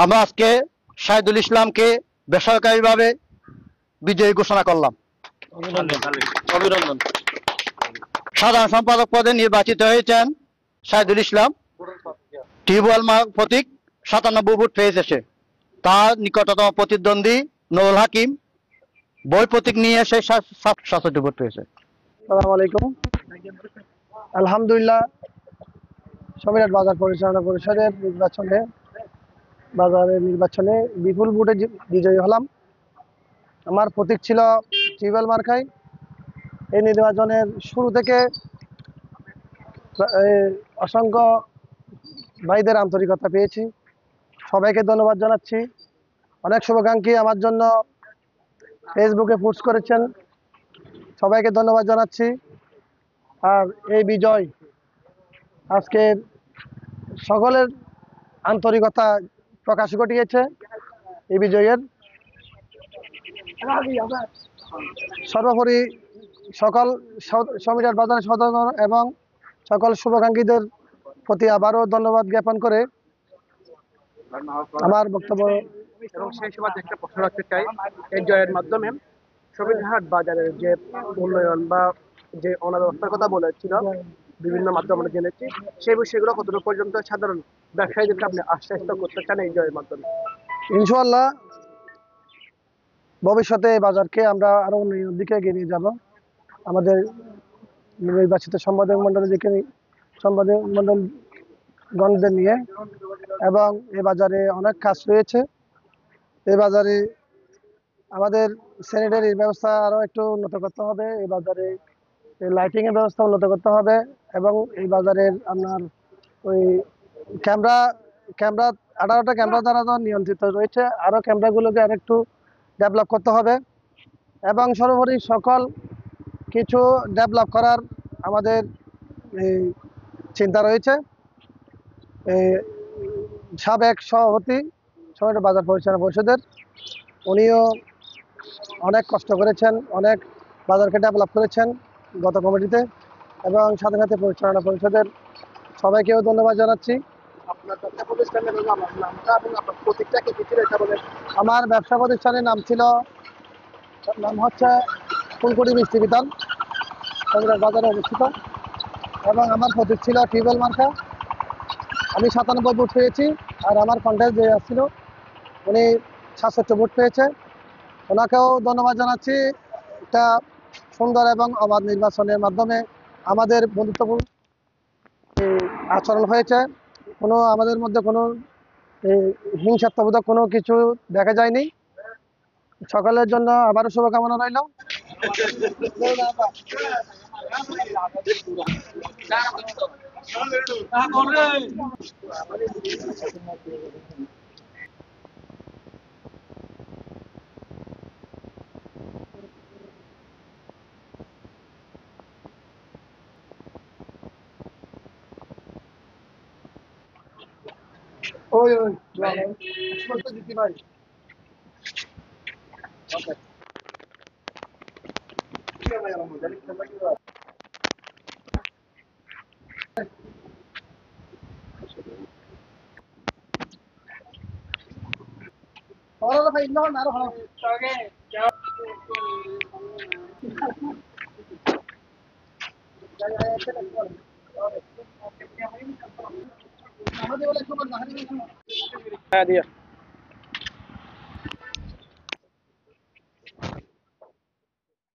আমরা আজকে শাহিদুল ইসলামকে বেসরকারিভাবে বিজয়ী ঘোষণা করলাম। অভিনন্দন। সাধারণ সম্পাদক পদে নির্বাচিত হয়েছেন শাহিদুল ইসলাম। টিউবওয়েল প্রতীক 97 ভোট পেয়েছে। তার নিকটতম প্রতিদ্বন্দ্বী নুরুল হাকিম বই প্রতীক নিয়ে এসে 67 ভোট পেয়েছে। আসসালামু আলাইকুম। আলহামদুলিল্লাহ, সমীরহাট বাজার পরিচালনা পরিষদের নির্বাচনে বিপুল ভোটে বিজয়ী হলাম। আমার প্রতীক ছিল টিউবওয়েল মার্কায়। এই নির্বাচনের শুরু থেকে অসংখ্য ভাইদের আন্তরিকতা পেয়েছি, সবাইকে ধন্যবাদ জানাচ্ছি। অনেক শুভাকাঙ্ক্ষী আমার জন্য ফেসবুকে পোস্ট করেছেন, সবাইকে ধন্যবাদ জানাচ্ছি। আর এই বিজয় আজকের সকলের আন্তরিকতা প্রকাশ ঘটিয়েছে। এই বিজয়ের সর্বোপরি সকল সমীরহাট বাজারের সদস্য এবং সকল শুভাকাঙ্ক্ষীদের প্রতি আবারও ধন্যবাদ জ্ঞাপন করে আমার বক্তব্য এবং সেই সময় একটা প্রশ্ন রাখতে চাই, এই জয়ের মাধ্যমে সমীরহাট বাজারের যে উন্নয়ন বা যে অনাব্যবস্থার কথা বলেছিল বিভিন্ন মাধ্যমে আমরা জেনেছি, সেই বিষয়গুলো কতটুকু পর্যন্ত সাধারণ ব্যবসায়ীদেরকে আপনি আশ্বাস করতে চান এই জয়ের মাধ্যমে? ইনশাআল্লাহ ভবিষ্যতে বাজারকে আমরা আরো উন্নয়নের দিকে এগিয়ে নিয়ে যাব। আমাদের নির্বাচিত সম্পাদক মন্ডলগণদের নিয়ে, এবং এই বাজারে অনেক কাজ রয়েছে। এই বাজারে আমাদের স্যানিটারির ব্যবস্থা আরো একটু উন্নত করতে হবে, এই বাজারে লাইটিং এর ব্যবস্থা উন্নত করতে হবে, এবং এই বাজারের আপনার ওই ক্যামেরা 18টা ক্যামেরা দ্বারা তো নিয়ন্ত্রিত রয়েছে, আরো ক্যামেরাগুলোকে আর একটু ডেভেলপ করতে হবে। এবং সর্বোপরি সকল কিছু ডেভেলপ করার আমাদের চিন্তা রয়েছে। সাবেক সভাপতি সমীরহাট বাজার পরিচালনা পরিষদের, উনিও অনেক কষ্ট করেছেন, অনেক বাজারকে ডেভেলপ করেছেন গত কমিটিতে, এবং সাথে সাথে পরিচালনা পরিষদের সবাইকেও ধন্যবাদ জানাচ্ছি। আমার ব্যবসা প্রতিষ্ঠানের নাম হচ্ছে ফুলকুড়ি মিষ্টি বিতান, সমীরহাট বাজারে অবস্থিত, এবং আমার প্রতীক ছিল টিউবওয়েল মার্কা। আমি 97 ভোট পেয়েছি, আর আমার কন্টেস্ট যে আসছিল উনি 67 ভোট পেয়েছে। ওনাকেও ধন্যবাদ জানাচ্ছি। একটা সুন্দর এবং অবাধ নির্বাচনের মাধ্যমে আমাদের বন্ধুত্বপূর্ণ আচরণ হয়েছে। আমাদের মধ্যে কোনো হিংসাত্মবোধক কোনো কিছু দেখা যায়নি। সকলের জন্য আবারও শুভকামনা রইল। ওই দিতে ভাই। ভাই আরো ভালো হ্যাঁ দিয়া